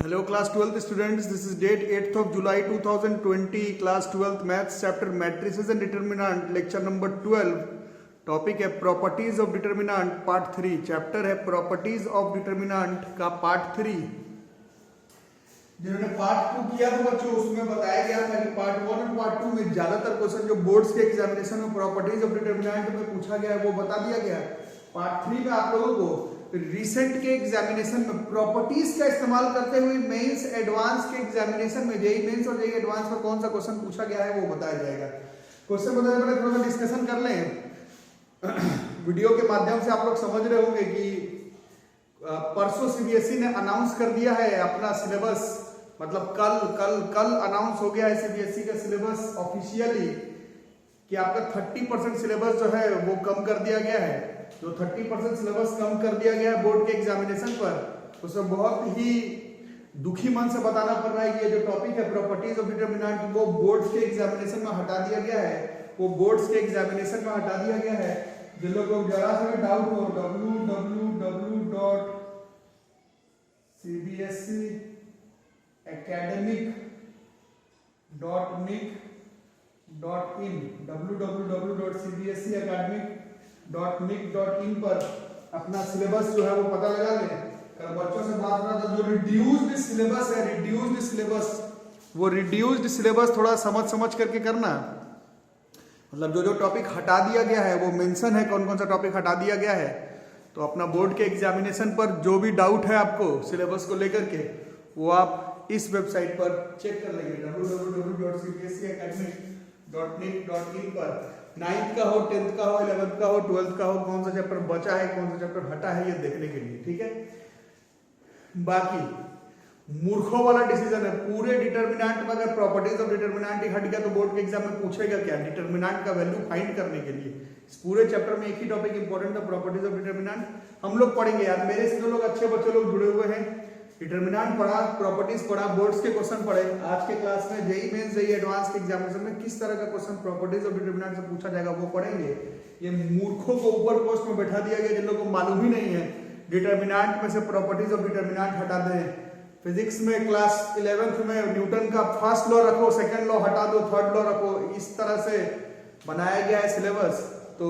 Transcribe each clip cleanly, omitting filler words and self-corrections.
Hello class 12th students, this is date 8th of July 2020, class 12th maths chapter matrices and determinant, lecture number 12. Topic है properties of determinant part 3. Chapter है properties of determinant का part 3. जिन्होंने part 2 किया था बच्चों, उसमें बताया गया था कि पार्ट 1 और पार्ट 2 में ज्यादातर क्वेश्चन जो बोर्ड्स के एग्जामिनेशन में प्रॉपर्टीज ऑफ डिटर्मिनेंट में पूछा गया है वो बता दिया गया. पार्ट 3 में आप लोगों को रिसेंट के एग्जामिनेशन में प्रॉपर्टीज का इस्तेमाल करते हुए मेंस एडवांस के एग्जामिनेशन में जेईई मेंस और जेईई एडवांस में कौन सा क्वेश्चन पूछा गया है वो बताया जाएगा. क्वेश्चन बताने पहले थोड़ा सा डिस्कशन कर लें. वीडियो के माध्यम से आप लोग समझ रहे होंगे कि परसों सीबीएसई ने अनाउंस कर दिया है अपना सिलेबस, मतलब कल अनाउंस हो गया है सीबीएसई का सिलेबस ऑफिशियली कि आपका 30% सिलेबस जो है वो कम कर दिया गया है. जो 30% सिलेबस कम कर दिया गया है बोर्ड के एग्जामिनेशन पर, उसमें बहुत ही दुखी मन से बताना पड़ रहा है कि ये जो टॉपिक है प्रॉपर्टीज ऑफ डिटर्मिनेंट वो बोर्ड्स के एग्जामिनेशन में हटा दिया गया है. वो बोर्ड्स के एग्जामिनेशन में हटा दिया गया है. जिन लोगों को जरा सा भी डाउट हो www.cbsecademic.nic.in www.cbsecademic.nic.in पर अपना सिलेबस जो है वो पता लगा लें. कल बच्चों से बात रहा था, जो रिड्यूस्ड सिलेबस है, वो रिड्यूस्ड सिलेबस थोड़ा समझ करके करना. मतलब जो टॉपिक हटा दिया गया है वो मेंशन है कौन कौन सा टॉपिक हटा दिया गया है. तो अपना बोर्ड के एग्जामिनेशन पर जो भी डाउट है आपको सिलेबस को लेकर के वो आप इस वेबसाइट पर चेक कर लेंगे www.cbsecademic.nic.in पर. 9th का हो, 10th का हो, 11th का हो, 12th का हो, कौन सा चैप्टर बचा है कौन सा चैप्टर हटा है ये देखने के लिए. ठीक है. बाकी मूर्खों वाला डिसीजन है. पूरे डिटर्मिनेंट में अगर प्रॉपर्टीज ऑफ डिटर्मिनेंट ही हट गया तो बोर्ड के एग्जाम में पूछेगा क्या? डिटर्मिनेंट का वैल्यू फाइंड करने के लिए इस पूरे चैप्टर में एक ही टॉपिक इंपॉर्टेंट है, प्रॉपर्टीज ऑफ डिटर्मिनेंट. हम लोग पढ़ेंगे यार, मेरे से जो लोग अच्छे बच्चे लोग जुड़े हुए हैं, डिटर्मिनेंट पढ़ा, प्रॉपर्टीज पढ़ा, बोर्ड्स के क्वेश्चन पढ़े. आज के क्लास में जेईई मेंस जेईई एडवांस के एग्जामिनेशन में किस तरह का क्वेश्चन प्रॉपर्टीज ऑफ डिटर्मिनेंट से पूछा जाएगा वो पढ़ेंगे. ये मूर्खों को ऊपर पोस्ट में बैठा दिया गया जिन लोगों को मालूम ही नहीं है डिटर्मिनेंट में से प्रॉपर्टीज ऑफ डिटर्मिनेंट हटा दें. फिजिक्स में क्लास 11th में न्यूटन का फर्स्ट लॉ रखो, सेकंड लॉ हटा दो, थर्ड लॉ रखो. इस तरह से बनाया गया है सिलेबस. तो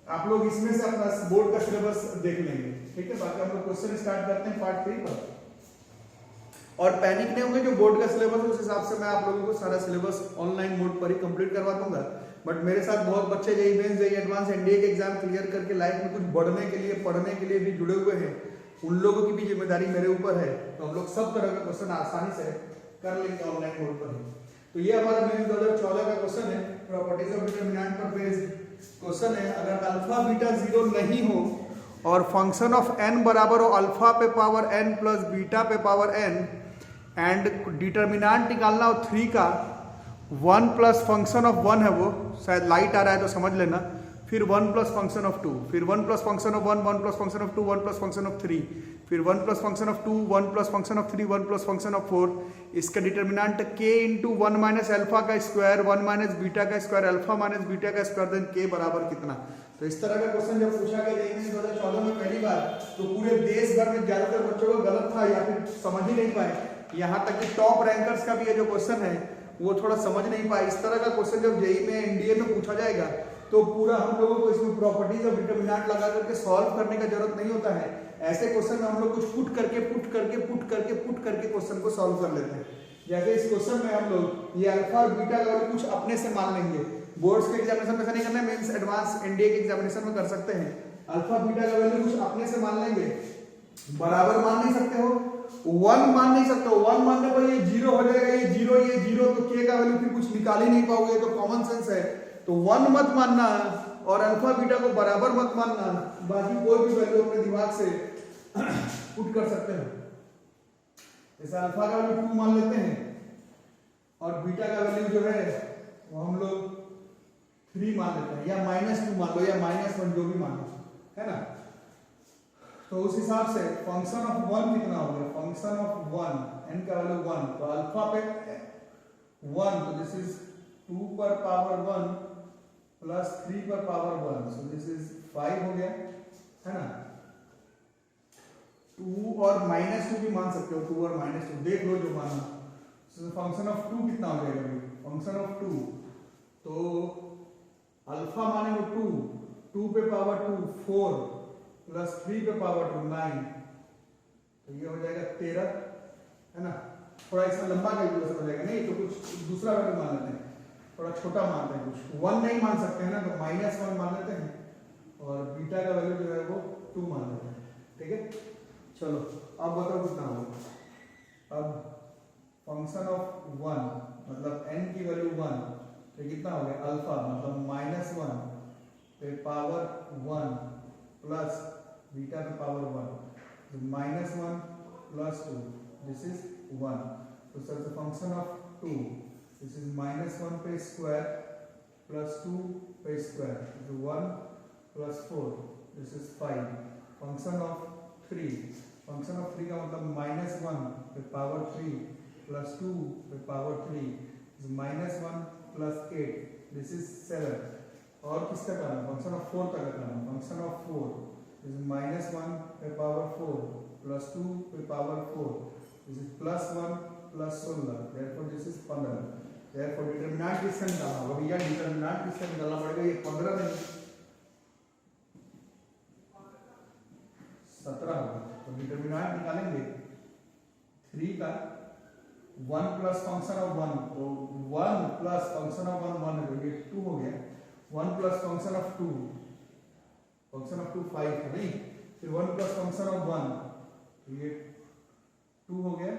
आप लोग इसमें से अपना बोर्ड का सिलेबस देख लेंगे. ठीक है. बाकी हम लोग क्वेश्चन स्टार्ट करते हैं पार्ट 3 पर. और पैनिक नहीं होंगे, जो बोर्ड का सिलेबस है उस हिसाब से मैं आप लोगों को सारा सिलेबस ऑनलाइन मोड पर ही कंप्लीट करवा दूंगा. बट मेरे साथ बहुत बच्चे JEE mains JEE advance NDA के एग्जाम क्लियर करके लाइफ में कुछ बढ़ने के लिए पढ़ने के लिए भी जुड़े हुए हैं. उन लोगों की भी जिम्मेदारी मेरे ऊपर है. तो हम लोग सब तरह का क्वेश्चन आसानी से कर लेंगे ऑनलाइन मोड पर ही. तो ये हमारा मेंस 2014 का क्वेश्चन है, प्रॉपर्टीज ऑफ डिटर्मिनेंट पर बेस्ड क्वेश्चन है. अगर अल्फा बीटा 0 नहीं हो और फंक्शन ऑफ n बराबर हो अल्फा पे पावर n प्लस बीटा पे पावर n एंड डिटर्मिनेंट निकालना हो 3 का, 1 प्लस फंक्शन ऑफ 1 है, वो शायद लाइट आ रहा है तो समझ लेना, फिर 1 प्लस फंक्शन ऑफ 2, फिर 1 plus function of 1, 1 plus function of 2, 1 plus function of 3, फिर 1 plus function of 2, 1 plus function of 3, 1 plus function of 4. इसका determinant k into 1 minus alpha का स्क्वायर 1 माइनस बीटा का स्क्वायर अल्फा माइनस बीटा का square then k बराबर कितना. तो इस तरह का क्वेश्चन जब पूछा गया जेईई 2014 में पहली बार, तो पूरे देश भर में ज्यादातर बच्चों को गलत था या फिर समझ ही नहीं पाए. यहाँ तक कि टॉप रैंकर्स का भी ये जो क्वेश्चन है वो थोड़ा समझ नहीं पाए. इस तरह का क्वेश्चन जब जेईई में एनडीए में पूछा जाएगा तो पूरा हम लोगों को इसमें प्रॉपर्टीज ऑफ डिटर्मिनेंट लगा करके सॉल्व करने का जरूरत नहीं होता है. ऐसे क्वेश्चन में हम लोग कुछ पुट करके क्वेश्चन को सॉल्व कर लेते हैं. जैसे इस क्वेश्चन में हम लोग ये अल्फा और बीटा का वैल्यू कुछ अपने से मान लेंगे. बोर्ड्स के एग्जामिनेशन में ऐसा नहीं करना है, मेंस एडवांस एनडीए के एग्जामिनेशन में कर सकते हैं. अल्फा बीटा का वैल्यू कुछ अपने से मान लेंगे. बराबर मान नहीं सकते हो, 1 मान नहीं सकते हो. 1 मानने पर ये 0 हो जाएगा, ये 0 तो k का वैल्यू फिर कुछ निकाल ही नहीं पाओगे. तो कॉमन सेंस है. तो 1 मत मानना और अल्फा बीटा को बराबर मत मानना. बाकी कोई भी वैल्यू अपने दिमाग से पुट कर सकते हो. जैसे अल्फा का वैल्यू 2 मान लेते हैं और बीटा का वैल्यू जो है वो हम लोग 3 मान लेते हैं, या -2 मान लो या -1 जो भी मानो, है ना. तो उस हिसाब से फंक्शन ऑफ 1 कितना हो गया? फंक्शन ऑफ 1 n का वैल्यू 1, तो अल्फा पे 1, तो दिस इज 2 पर पावर 1 प्लस 3 पर पावर 1, सो दिस इज 5 हो गया, है ना. 2 और -2 भी मान सकते हो, 2 और -2 देख लो जो मानना। फंक्शन ऑफ 2 कितना हो जाएगा भाई, फंक्शन ऑफ 2 तो अल्फा मानेंगे 2 पे पावर 2 4 प्लस 3 पे पावर 2 9, तो ये हो जाएगा 13, है ना। थोड़ा इसमें लंबा कैलकुलेशन हो जाएगा, नहीं तो कुछ दूसरा वैल्यू मान लेते हैं, थोड़ा छोटा मानते हैं, कुछ 1 नहीं मान सकते हैं ना, तो -1 मान लेते हैं और बीटा का वैल्यू जो है वो 2 मान लेते हैं, ठीक है। चलो अब बताओ कितना होगा। अब फंक्शन ऑफ 1 मतलब n की वैल्यू 1, तो कितना हो गया अल्फा मतलब -1 पे पावर 1 प्लस बीटा पे पावर 1, तो -1 प्लस 2 दिस इज 1, तो sir the function of 2 this is -1 पे स्क्वायर प्लस 2 पे स्क्वायर, तो 1 plus 4 this is 5, function of 3, function of 3 का मतलब -1 पे पावर 3 प्लस 2 पे पावर 3, -1 प्लस 8 दिस इज 7, और किसका करना फंक्शन ऑफ 4 का करना, फंक्शन ऑफ 4 दिस इज -1 पे पावर 4 प्लस 2 पे power 4 this is +1 plus 16, therefore this is 15, therefore determinant किसका निकालना होगा भैया, डिटरमिनेंट किसका निकालना पड़ेगा, ये 15 नहीं 17 होगा, तो डिटरमिनेंट निकालेंगे 3 का 1 प्लस फंक्शन ऑफ 1, तो 1 प्लस फंक्शन ऑफ 1 है, तो ये 2 हो गया, 1 plus function of 2, function of 2 5 है नहीं, फिर 1 प्लस फंक्शन ऑफ 1, तो ये 2 हो गया,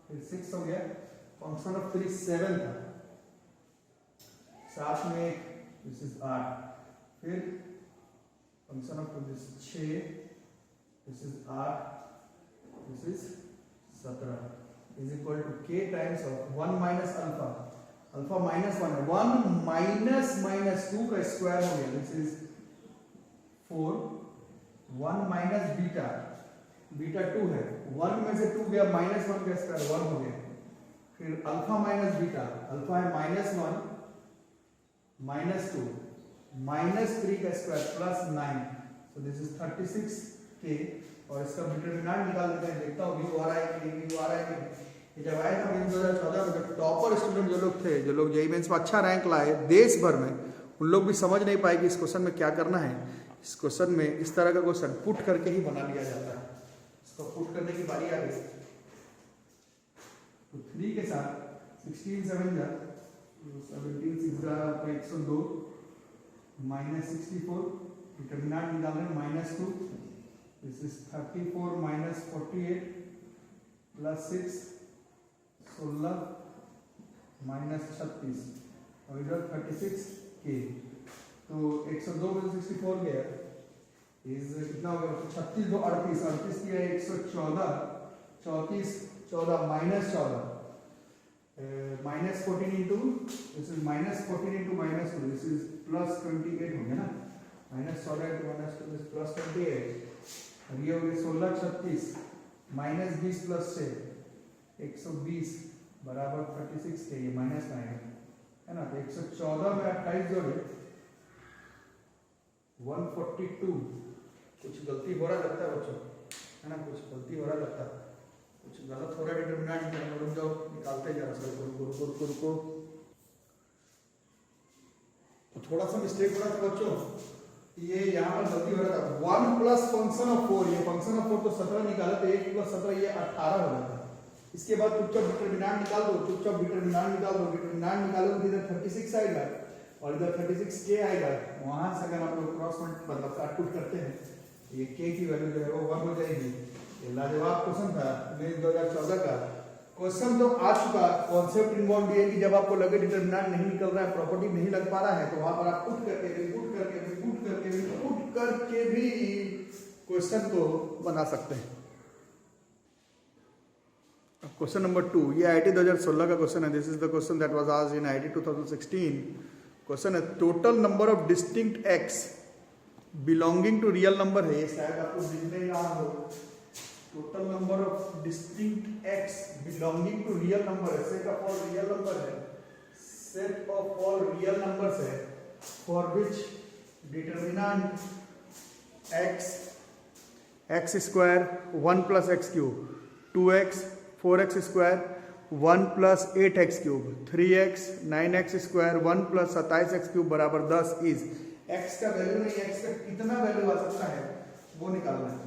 फिर 6 हो गया, फंक्शन ऑफ 3 7 था, साथ में एक दिस इज 8, फिर function of 2 this 6, this is 8, this is 17 is equal to k times of 1 minus alpha, alpha -1 है, 1 minus 2 का स्क्वायर हो गया, this is 4, 1 minus beta, beta 2 है, 1 में से 2 गया, -1 का स्क्वायर 1 हो गया, फिर अल्फा माइनस बीटा, अल्फा है -1 -2 -3 का square plus 9, so this is 36k, और इसका डिटरमिनेंट निकाल देते हैं, देखता हूँ व्यू आ रहा है कि व्यू आ रहा है कि ये जब आया था 2014 में, जो टॉपर स्टूडेंट जो लोग थे, जो लोग जेईई मेंस में अच्छा रैंक लाए देश भर में, उन लोग भी समझ नहीं पाए कि इस क्वेश्चन में क्या करना है। इस क्वेश्चन में इस तरह का क्वेश्चन पुट करके ही बना लिया जाता है, इसको पुट करने की बारी आ गई, तो 3 के साथ 16 7 जा 17 6 जा 102 -64, डिटरमिनेंट निकाल रहे हैं -2, this is 34 minus 48 plus 6 16 minus 36, और इधर 36k, तो 102 में 64 गया, इज कितना हो गया, 36 2 38, 38 किया 114, 34 14 -14 -14 into this is -14 into -2, this is +28 हो गया ना, -14 इंटू -2 दिस +28, और ये हो गया 16 36 -20 प्लस 6 120 बराबर 36 के, ये -9 है ना, तो 114 में 28 जोड़े 142, कुछ गलती हो रहा लगता है बच्चों, है ना, कुछ गलती हो रहा लगता है, कुछ गलत हो रहा है, डिटरमिनेंट रुक जाओ, निकालते जरा सा, रुको, तो थोड़ा सा मिस्टेक हो रहा था बच्चों, ये यहाँ पर गलती हो रहा था, 1 प्लस फंक्शन ऑफ 4, ये फंक्शन ऑफ 4 तो 17 निकाला, तो 1 प्लस 17 ये 18 हो जाता है। इसके बाद चुपचाप डिटरमिनेंट निकाल दो, डिटरमिनेंट निकालो तो इधर 36 आएगा और इधर 36 के आएगा, वहां से अगर आप लोग क्रॉस मतलब काट पुट करते हैं, ये के की वैल्यू जो है वो 1 हो जाएगी। ये लाजवाब क्वेश्चन था 2014 का, क्वेश्चन तो आ चुका, कॉन्सेप्ट इन्वॉल्व ये कि जब आपको लगे डिटरमिनेंट नहीं निकल रहा है, प्रॉपर्टी नहीं लग पा रहा है, तो वहां पर आप पुट करके भी क्वेश्चन को बना सकते हैं। क्वेश्चन नंबर 2, ये आईआईटी 2016 का क्वेश्चन है, this is the question that was asked in IIT 2016। Question है total number of distinct x belonging to real number है, ये शायद आपको दिख नहीं रहा हो, total number of distinct x belonging to real number है, set of all real number है, set of all real numbers है, for which determinant x x square 1 plus x cube, 2x 4x square 1 plus 8x cube, 3x 9x square 1 plus 27x cube बराबर 10 is x का value नहीं, x का कितना value आ सकता है वो निकालना है।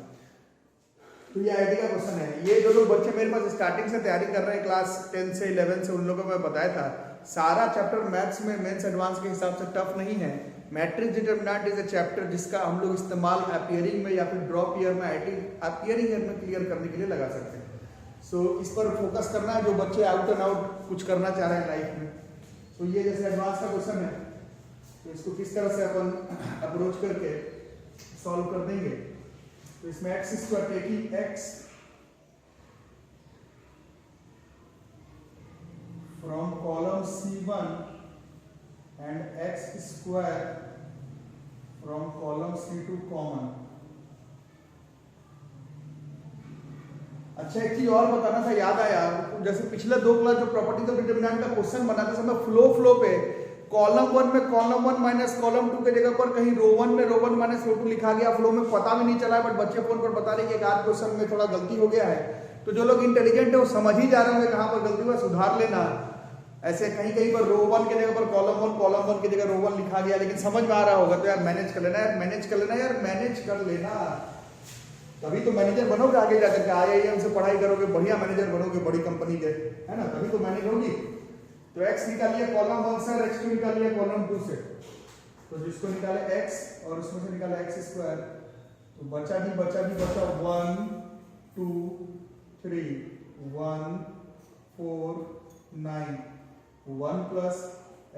तो ये आईडी का क्वेश्चन है। ये जो लोग बच्चे मेरे पास स्टार्टिंग से तैयारी कर रहे हैं क्लास 10 से 11 से, उन लोगों को मैं बताया था सारा चैप्टर मैथ्स में मेंस एडवांस के हिसाब से टफ नहीं है। Matrix determinant is a chapter जिसका हम लोग इस्तेमाल अपीयरिंग में या फिर ड्रॉप ईयर में अपीयरिंग ईयर में क्लियर करने के लिए लगा सकते हैं। सो इस पर फोकस करना है जो बच्चे आउट एंड आउट कुछ करना चाह रहे हैं लाइफ में। तो ये जैसे एडवांस का क्वेश्चन है तो इसको किस तरह से अपन अप्रोच करके सॉल्व कर देंगे। तो इसमें x square taking x from column C1 and x square from column C2 common. अच्छा एक चीज और बताना था, याद आया, जैसे पिछले 2 क्लास जो प्रॉपर्टीज ऑफ डिटरमिनेंट का क्वेश्चन बनाते समय फ्लो पे कॉलम 1 में कॉलम 1 माइनस कॉलम 2 के जगह पर कहीं रो 1 में रो 1 माइनस रो 2 लिखा गया। फ्लो में पता भी नहीं चला है, बट बच्चे फोन पर बता रहे कि एक आध क्वेश्चन में थोड़ा गलती हो गया है। तो जो लोग इंटेलिजेंट है वो समझ ही जा रहे होंगे कहां पर गलती हुआ, सुधार लेना। ऐसे कहीं कहीं पर रो 1 के जगह पर कॉलम 1 की जगह रो 1 लिखा गया, लेकिन समझ में आ रहा होगा तो यार मैनेज कर लेना, यार मैनेज कर लेना, यार मैनेज कर लेना। तभी तो मैनेजर बनोगे आगे जाकर के, IIM से पढ़ाई करोगे, बढ़िया मैनेजर बनोगे बड़ी कंपनी के, है ना, तभी तो मैनेज होगी। तो x निकालिए कॉलम 1 से और x2 निकालिए कॉलम 2 से। तो जिसको निकाले x और उसमें से निकाले x स्क्वायर, तो बचा 1 2 3 1 4 9 1 plus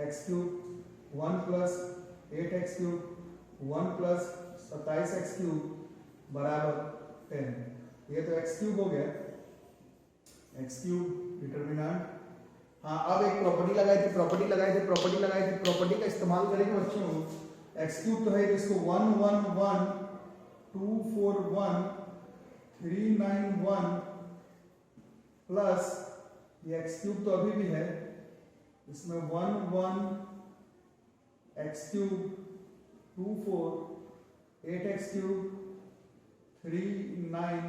x cube 1 plus 8x cube 1 plus 27x cube बराबर 10। ये तो x क्यूब हो गया, x क्यूब डिटरमिनेंट। हाँ अब एक प्रॉपर्टी लगाई थी, प्रॉपर्टी का इस्तेमाल करेंगे बच्चों। x क्यूब तो है, इसको 1 1 1 2 4 1 3 9 1 प्लस ये x क्यूब तो अभी भी है, इसमें 1 1 x cube 2 4 8x cube 3 9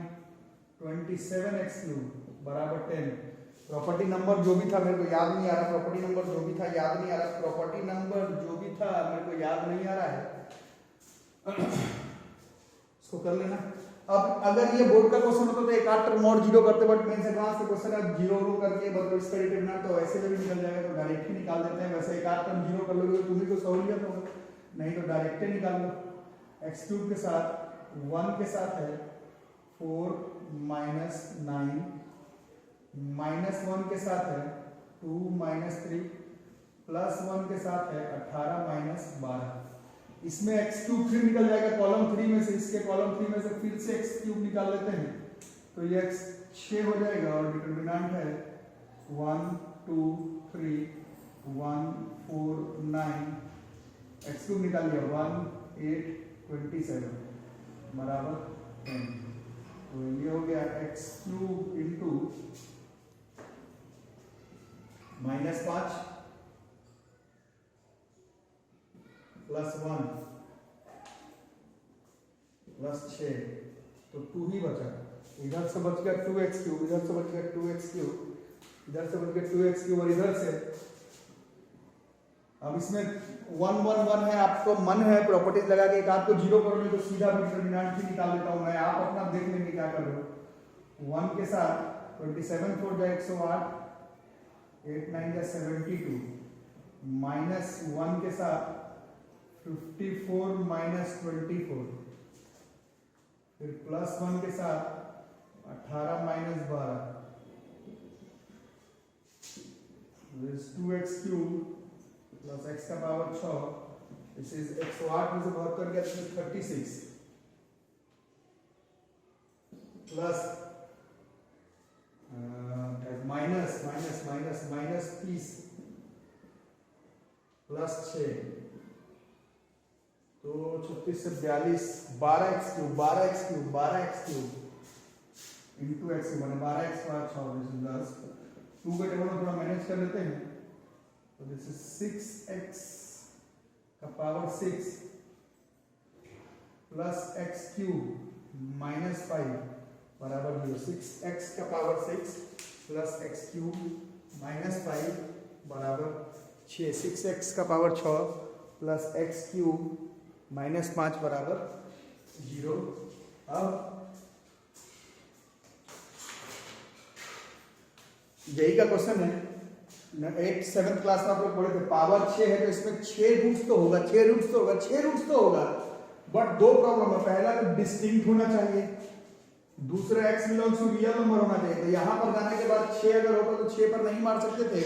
27x cube बराबर 10। प्रॉपर्टी नंबर जो भी था मेरे को याद नहीं आ रहा, प्रॉपर्टी नंबर जो भी था याद नहीं आ रहा, प्रॉपर्टी नंबर जो भी था मेरे को याद नहीं आ रहा है। इसको कर लेना। अब अगर ये बोर्ड का क्वेश्चन होता तो एक आध टर्म और जीरो करते, बट मेंस एडवांस का क्वेश्चन है जीरो रो करके मतलब इसका डिटरमिनेंट तो ऐसे में भी निकल जाएगा, तो डायरेक्ट ही निकाल देते हैं। वैसे एक आध टर्म जीरो कर लोगे तो तुम्हें को सहूलियत होगा, नहीं तो डायरेक्ट ही निकाल लो। एक्स क्यूब के साथ 1 के साथ है 4 माइनस 9 माइनस 1 के साथ है 2 माइनस 3 प्लस 1 के साथ है 18 माइनस 12। इसमें x क्यूब फिर निकल जाएगा कॉलम 3 में से, इसके कॉलम 3 में से फिर से x क्यूब निकाल लेते हैं तो ये x 6 हो जाएगा और डिटरमिनेंट है 1 2 3 1 4 9। x क्यूब निकाल लिया 1 8 27 बराबर 10। तो ये हो गया x cube into -5 plus 1 plus 6 तो 2 ही बचा। इधर से बच गया 2x क्यूब, इधर से बच गया 2x क्यूब, इधर से बच गया 2x क्यूब और इधर से। अब इसमें 1 1 1 है, आपको मन है प्रॉपर्टीज लगा के एक आपको जीरो करोगे तो सीधा डिटरमिनेंट ही निकाल लेता हूं मैं, आप अपना देख लेंगे क्या कर रहे हो। 1 के साथ 27 4 जा 108 8 9 जा 72 माइनस 1 के साथ 54 माइनस 24 फिर प्लस 1 के साथ 18 minus 12 2x cube plus x का पावर 6 दिस इज 108 में से 72 गया तो 36 plus minus minus minus minus 30 plus 6 तो 36 से 42 12x cube into x cube मैंने 12x पावर 6 2 के टेबल में थोड़ा मैनेज कर लेते हैं तो दिस इज 6x का पावर 6 प्लस x क्यूब -5 बराबर 0। 6x का पावर 6 प्लस एक्स क्यूब -5 बराबर 6। 6x का पावर 6 प्लस एक्स क्यूब -5 बराबर 0। अब यही का क्वेश्चन है, 7th क्लास में आप लोग पढ़े थे। पावर 6 है तो इसमें 6 रूट्स तो होगा, 6 रूट्स तो होगा, 6 रूट्स तो होगा, बट दो प्रॉब्लम है। पहला तो डिस्टिंक्ट होना चाहिए, दूसरा x belongs to real number होना चाहिए। तो यहाँ पर जाने के बाद 6 अगर होगा तो 6 पर नहीं मार सकते थे।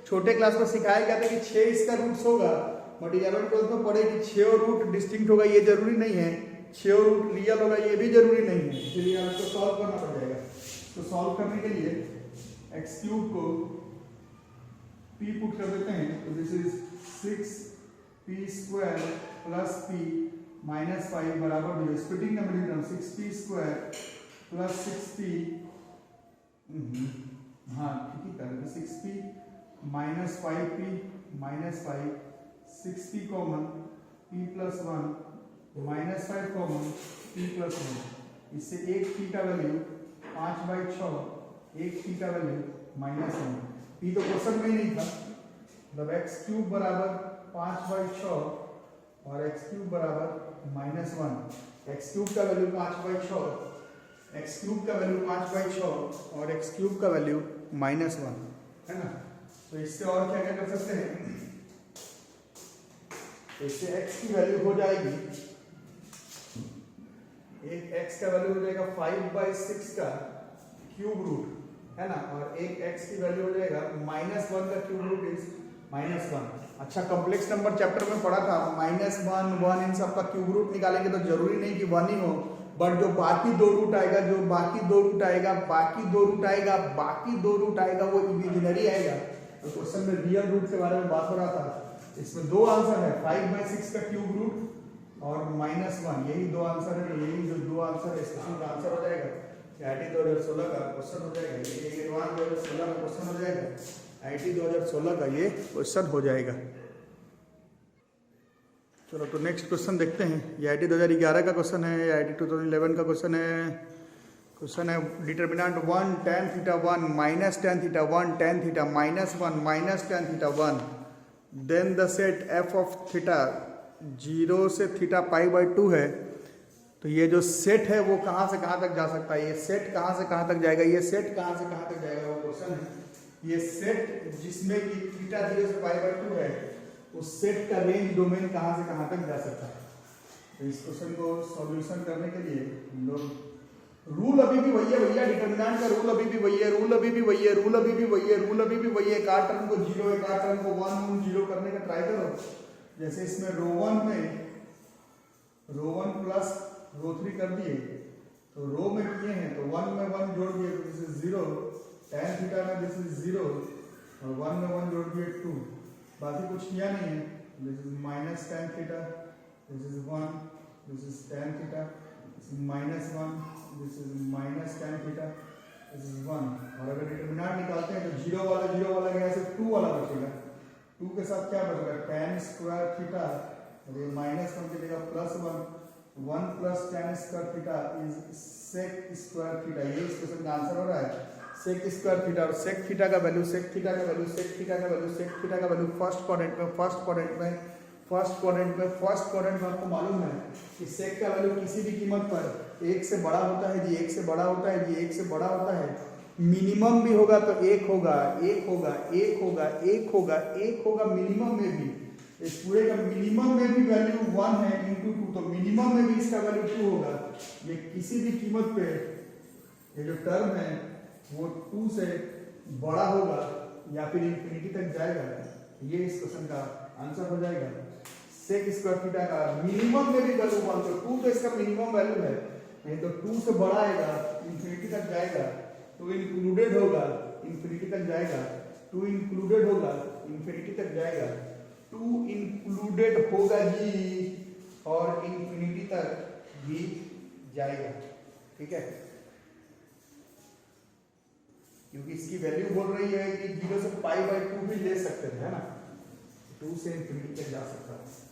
छोटे क्लास में सिखाया गया था कि 6 इसका रूट्स होगा, बट 11th 12th में पढ़े कि 6 और रूट डिस्टिंक्ट होगा, ये जरूरी नहीं है। 6 और रूट रियल होगा, ये भी जरूरी नहीं है। इसलिए आपको सॉल्व करना पड़ जाएगा। तो सॉल्व करने के लिए एक्स क्यूब को p पुट कर देते हैं, तो this is 6p² plus p -5 बराबर 0। स्प्लिटिंग नंबर लिख रहा हूँ, 6p² प्लस 6p, हाँ ठीक ही कर 6p -5p -5, 6p common, p + 1 -5 common, p + 1। इससे एक p का वैल्यू 5/6, एक p का वैल्यू -1। p तो क्वेश्चन में ही नहीं था, मतलब एक्स क्यूब बराबर 5/6 और एक्स क्यूब बराबर -1। एक्स क्यूब का वैल्यू 5/6, एक्स क्यूब का वैल्यू 5/6 और एक्स क्यूब का वैल्यू -1 है ना। तो इससे और क्या क्या कर सकते हैं, इससे x की वैल्यू हो जाएगी, एक x का वैल्यू हो जाएगा 5/6 का क्यूब रूट है ना, और एक x की वैल्यू हो जाएगा -1 का क्यूब रूट इज -1। अच्छा, कॉम्प्लेक्स नंबर चैप्टर में पढ़ा था, -1 1 इन सब का क्यूब रूट निकालेंगे तो जरूरी नहीं कि 1 ही हो, बट जो बाकी दो रूट आएगा, जो बाकी दो रूट आएगा, बाकी दो रूट आएगा, बाकी दो रूट आएगा, वो इमेजिनरी आएगा। तो क्वेश्चन में रियल रूट के बारे में बात हो रहा था। इसमें दो आंसर है, 5/6 का क्यूब रूट और -1, यही दो आंसर है। यही जो दो आंसर है, इस क्वेश्चन का आंसर हो जाएगा। IIT 2016 का क्वेश्चन हो जाएगा, ये एडवांस 2016 का क्वेश्चन हो जाएगा, IIT 2016 का ये क्वेश्चन हो जाएगा। चलो तो नेक्स्ट क्वेश्चन देखते हैं। ये IIT 2011 का क्वेश्चन है, IIT 2011 का क्वेश्चन है determinant 1 tan θ1 - tan θ1 tan θ -1 - tan θ1, then the set f of theta 0 से θ π/2 है। तो ये जो सेट है वो कहाँ से कहाँ तक जा सकता है, ये सेट कहाँ से कहाँ तक जाएगा, ये सेट कहाँ से कहाँ तक जाएगा, वो क्वेश्चन है। ये सेट जिसमें कि थीटा 0 से π/2 है, उस सेट का रेंज डोमेन कहाँ से कहाँ तक जा सकता है। तो इस क्वेश्चन को सॉल्यूशन करने के लिए हम लोग, रूल अभी भी वही है भैया, डिटर्मिनेंट का रूल अभी भी वही है, रूल अभी भी वही है, रूल अभी भी वही है, रूल अभी भी वही है। एक टर्म को 0, एक टर्म को 1 0 करने का ट्राई करो। जैसे इसमें रो 1 में रो 1 प्लस रो 3 कर दिए, तो रो में किए हैं तो 1 में 1 जोड़ दिए, दिस इज 0, tan थीटा में दिस इज 0, और 1 में 1 जोड़ दिए 2, बाकी कुछ किया नहीं है। This is -tan theta, this is 1, this is tan theta, this is -1, this is -tan theta, this is 1। और अगर डिटरमिनेंट निकालते हैं तो 0 वाला गया, सिर्फ 2 वाला बचेगा। 2 के साथ क्या बचेगा, tan² थीटा, और ये -1 की जगह +1, 1 + tan² theta is sec² theta. ये इस क्वेश्चन का आंसर हो रहा है, sec² थीटा। और sec थीटा का वैल्यू, sec थीटा का वैल्यू, sec थीटा का वैल्यू, sec थीटा का वैल्यू फर्स्ट क्वाड्रेंट में आपको मालूम है कि sec का वैल्यू किसी भी कीमत पर 1 से बड़ा होता है जी, 1 से बड़ा होता है जी, 1 से बड़ा होता है। मिनिमम भी होगा तो 1 होगा, 1 होगा, 1 होगा, 1 होगा, 1 होगा, मिनिमम में भी। इस पूरे का मिनिमम में भी वैल्यू 1 है इंटू 2, तो मिनिमम में भी इसका वैल्यू 2 होगा। ये किसी भी कीमत पे ये जो टर्म है वो 2 से बड़ा होगा या फिर इंफिनिटी तक जाएगा। ये इस क्वेश्चन का आंसर हो जाएगा। sec² थीटा का मिनिमम में भी वैल्यू 1, तो 2 तो इसका मिनिमम वैल्यू है, नहीं तो 2 से बड़ा आएगा, इंफिनिटी तक जाएगा, 2 इंक्लूडेड होगा, इंफिनिटी तक जाएगा, 2 इंक्लूडेड होगा, इंफिनिटी तक जाएगा, 2 इंक्लूडेड होगा जी, और इंफिनिटी तक भी जाएगा। ठीक है, क्योंकि इसकी वैल्यू बोल रही है कि 0 से π/2 भी ले सकते थे, है ना, 2 से इंफिनिटी तक जा सकता है।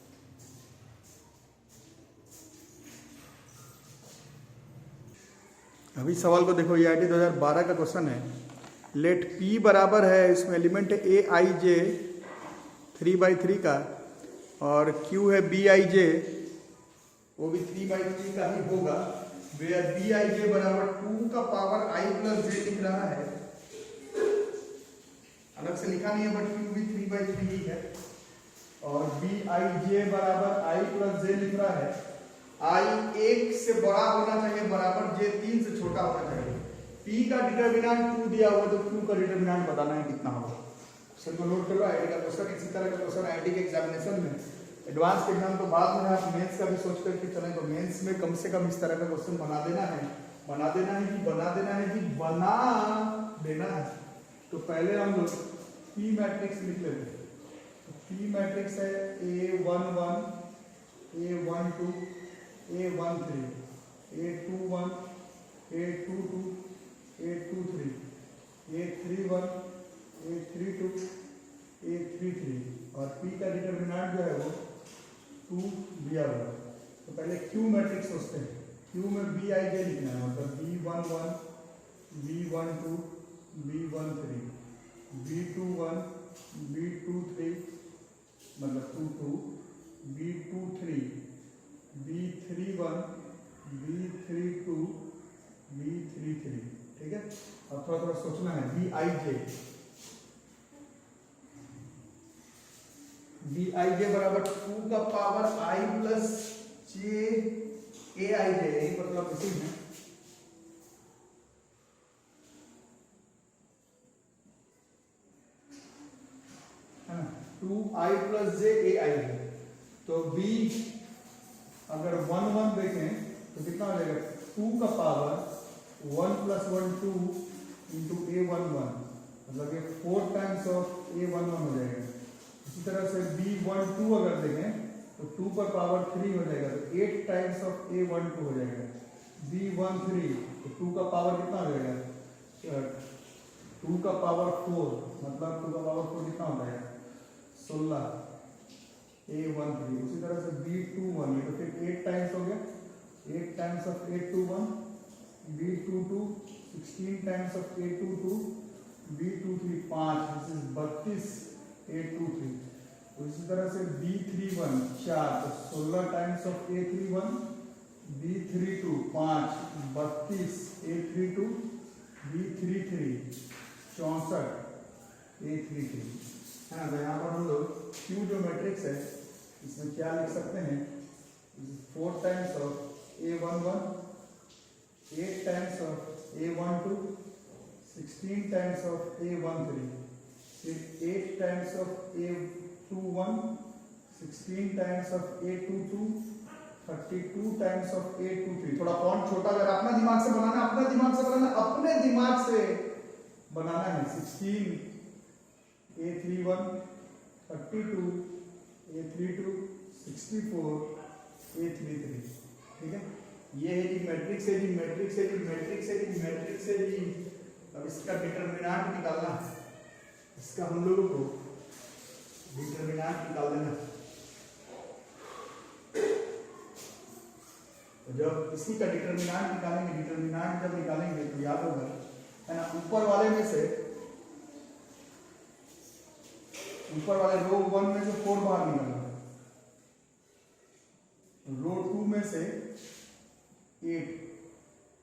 अभी सवाल को देखो, ये IIT 2012 का क्वेश्चन है। लेट P बराबर है, इसमें एलिमेंट है AIJ 3/3 का, और Q है BIJ, वो भी 3/3 का ही होगा। वेयर BIJ बराबर 2 का पावर I प्लस J लिख रहा है, अलग से लिखा नहीं है, बट Q भी 3/3 ही है। और BIJ बराबर I प्लस J लिख रहा है। I 1 से बड़ा होना चाहिए बराबर, J 3 से छोटा होना चाहिए। P का डिटर्मिनेंट 2 दिया हुआ है, तो Q का डिटर्मिनेंट बताना है कितना होगा। क्वेश्चन को नोट कर लो। IIT का क्वेश्चन इसी तरह का क्वेश्चन IIT के एग्जामिनेशन में, एडवांस के एग्जाम तो बाद में आप मेंस का भी सोच करके चलें, तो मेंस में कम से कम इस तरह का क्वेश्चन बना देना है कि बना देना है। तो पहले हम लोग P मैट्रिक्स लिख लेते हैं। P मैट्रिक्स है A11, A12, A13, A21, A22, A23, A31, A32, A33, और P का डिटर्मिनेंट जो है वो 2 दिया हुआ है। तो पहले Q मैट्रिक्स सोचते हैं। Q में BIJ लिखना है, मतलब B11, B12, B13, B21, B23 मतलब 22, B23, B31, B32, B33, ठीक है। अब थोड़ा थोड़ा सोचना है। BIJ बराबर 2 का power I plus J AIJ, यही मतलब इसी में 2I प्लस J AIJ। तो B अगर 1 1 देखें तो कितना हो जाएगा, 2 का पावर 1 प्लस 1 2 इंटू A11, मतलब ये 4 टाइम्स ऑफ A11 हो जाएगा। इसी तरह से B12 अगर देखें तो 2 पर पावर 3 हो जाएगा, तो 8 टाइम्स ऑफ A12 हो जाएगा। B13 तो 2 का पावर कितना हो जाएगा, 2 का पावर 4, मतलब 2 का पावर 4 कितना हो जाएगा, 16 A13। उसी तरह से B21, ये तो फिर 8 टाइम्स हो गया, 8 times of A21, B22 16 times of A22, B23 5, this is 32 A23। उसी तरह से B31 4, तो 16 times of A31, B32 5 32 A32, B33 64 A33, है ना। तो यहाँ पर हम लोग Q जो मैट्रिक्स है इसमें क्या लिख सकते हैं, 4 times of A11, 8 times of A12, 16 times of A13, फिर 8 times of A21, 16 times of A22, 32 times of A23। थोड़ा फॉन्ट छोटा, अगर अपना दिमाग से बनाना है, अपने दिमाग से बनाना है। 16 A31, 32 A32, 64 A33, ठीक है। ये है जी मैट्रिक्स है जी। अब इसका डिटर्मिनेंट निकालना है, इसका हम लोगों को डिटर्मिनेंट निकाल देना। तो जब इसी का डिटर्मिनेंट जब निकालेंगे तो याद होगा, है ना, ऊपर वाले रो 1 में से 4 बाहर निकालना, रो 2 में से 8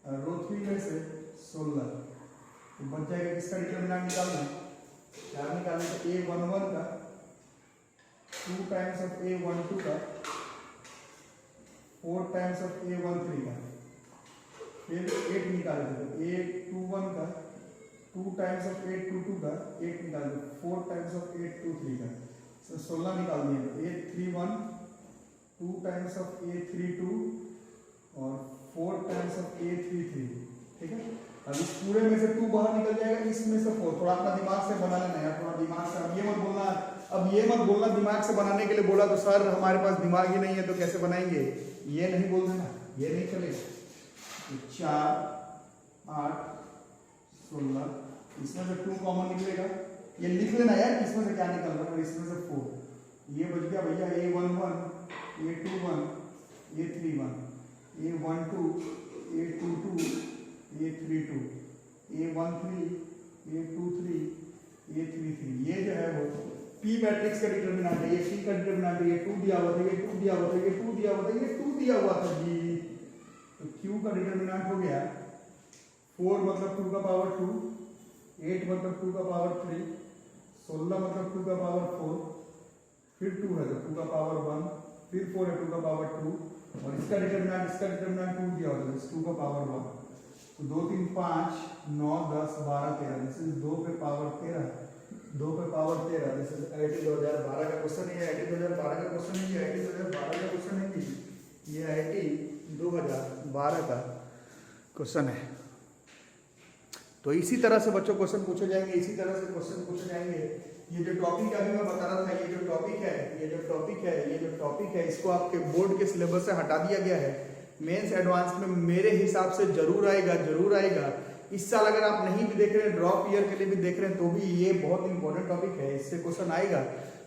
और रो 3 में से 16, तो बच जाएगा। किसका डिटर्मिनेंट निकालना है, क्या निकालना है, A11 का 2 टाइम्स ऑफ A12 का, 4 टाइम्स ऑफ A13 का, फिर 8 निकाले थे, तो A21 का 2 टाइम्स ऑफ A22 का 8 निकाल दो, 4 टाइम्स ऑफ A23 का, तो 16 निकाल दिए। तो A31 2 टाइम्स ऑफ A32 और 4 टाइम्स ऑफ A33, ठीक है। अब इस पूरे में से 2 बाहर निकल जाएगा, इसमें से 4। थोड़ा अपना दिमाग से बना लेना यार, थोड़ा दिमाग से। अब ये मत बोलना दिमाग से बनाने के लिए बोला तो सर हमारे पास दिमाग ही नहीं है तो कैसे बनाएंगे, ये नहीं बोल देना, ये नहीं चलेगा। 4 8 16, इसमें से 2 कॉमन निकलेगा, ये लिख लेना यार इसमें से क्या निकल रहा है, इसमें से 4, ये बच गया भैया A11 A21 A31 A12 A22 A32, A13, A23, A33, ये जो है वो P मैट्रिक्स का डिटरमिनेंट है, ये P का डिटरमिनेंट है, ये 2 दिया हुआ था, ये 2 दिया हुआ था, ये 2 दिया हुआ था, ये 2 दिया हुआ था जी। तो Q का डिटरमिनेंट हो गया 4 मतलब 2 का पावर 2, 8 मतलब 2 का पावर 3, 16 मतलब 2 का पावर 4, फिर 2 है तो 2 का पावर 1, फिर 4 है 2 का पावर 2, और इसका डिटरमिनेंट 2 दिया होता है 2 का पावर 1। तो 2 3 5 9 10 12 13, दिस इज 2 पे पावर 13, 2 पे पावर 13, दिस इज आईटी 2012 का क्वेश्चन है, आईटी 2012 का क्वेश्चन है, ये आईटी 2012 का क्वेश्चन है जी, ये आईटी 2012 का क्वेश्चन है। तो इसी तरह से बच्चों क्वेश्चन पूछे जाएंगे, इसी तरह से क्वेश्चन पूछे जाएंगे। ये जो टॉपिक अभी मैं बता रहा था, ये जो टॉपिक है, ये जो टॉपिक है, इसको आपके बोर्ड के सिलेबस से हटा दिया गया है। मेंस एडवांस में मेरे हिसाब से जरूर आएगा। इस साल अगर आप नहीं भी देख रहे हैं, ड्रॉप ईयर के लिए भी देख रहे हैं, तो भी ये बहुत इंपॉर्टेंट टॉपिक है, इससे क्वेश्चन आएगा।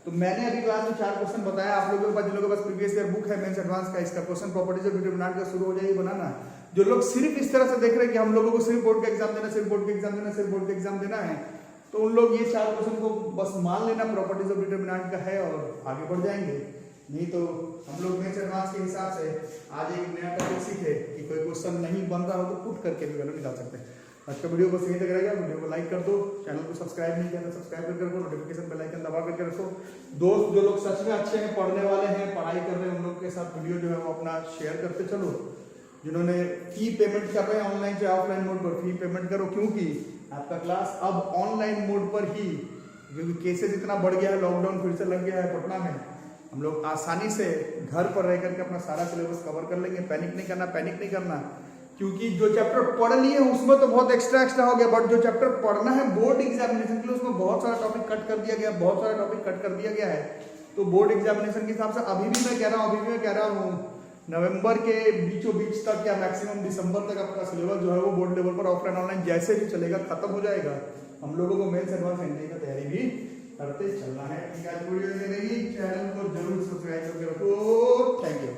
तो मैंने अभी क्लास में 4 क्वेश्चन बताया, आप लोगों के पास, जिन लोगों के पास प्रीवियस ईयर बुक है मेंस एडवांस का, इसका क्वेश्चन प्रॉपर्टीज ऑफ डिटरमिनेंट का शुरू हो जाएगी बनाना। जो लोग सिर्फ इस तरह से देख रहे हैं कि हम लोगों को सिर्फ बोर्ड का एग्जाम देना, सिर्फ बोर्ड का एग्जाम देना है, तो उन लोग ये 4 क्वेश्चन को बस मान लेना प्रॉपर्टीज ऑफ डिटरमिनेंट का है और आगे बढ़ जाएंगे। नहीं तो हम लोग मेंस एडवांस के हिसाब से आज एक नया टॉपिक सीखे कि कोई क्वेश्चन नहीं बन रहा हो तो पुट करके भी वैल्यू निकाल सकते हैं। आज का वीडियो बस यहीं तक रहेगा। वीडियो को लाइक कर दो, चैनल को सब्सक्राइब नहीं किया तो सब्सक्राइब करके रखो, नोटिफिकेशन बेल आइकन दबा करके रखो। दोस्त जो लोग सच में अच्छे हैं, पढ़ने वाले हैं, पढ़ाई कर रहे हैं, उन लोग के साथ वीडियो जो है वो अपना शेयर करते चलो। जिन्होंने फी पेमेंट कर रहे हैं ऑनलाइन चाहे ऑफलाइन मोड पर, फी पेमेंट करो, क्योंकि आपका क्लास अब ऑनलाइन मोड पर ही, क्योंकि केसेस इतना बढ़ गया है, लॉकडाउन फिर से लग गया है पटना में, हम लोग आसानी से घर पर रह करके अपना सारा सिलेबस कवर कर लेंगे। पैनिक नहीं करना, क्योंकि जो चैप्टर पढ़ लिए उसमें तो बहुत एक्स्ट्रा हो गया, बट जो चैप्टर पढ़ना है बोर्ड एग्जामिनेशन के लिए, उसमें बहुत सारा टॉपिक कट कर दिया गया है। तो बोर्ड एग्जामिनेशन के हिसाब से अभी भी मैं कह रहा हूँ नवंबर के बीचों बीच तक या मैक्सिमम दिसंबर तक आपका सिलेबस जो है वो बोर्ड लेवल पर ऑफलाइन ऑनलाइन जैसे भी चलेगा खत्म हो जाएगा। हम लोगों को मेंस एडवांस एंट्री का तैयारी भी करते चलना है। ठीक है, वीडियो देखने के लिए चैनल को जरूर सब्सक्राइब करके रखो। Thank you.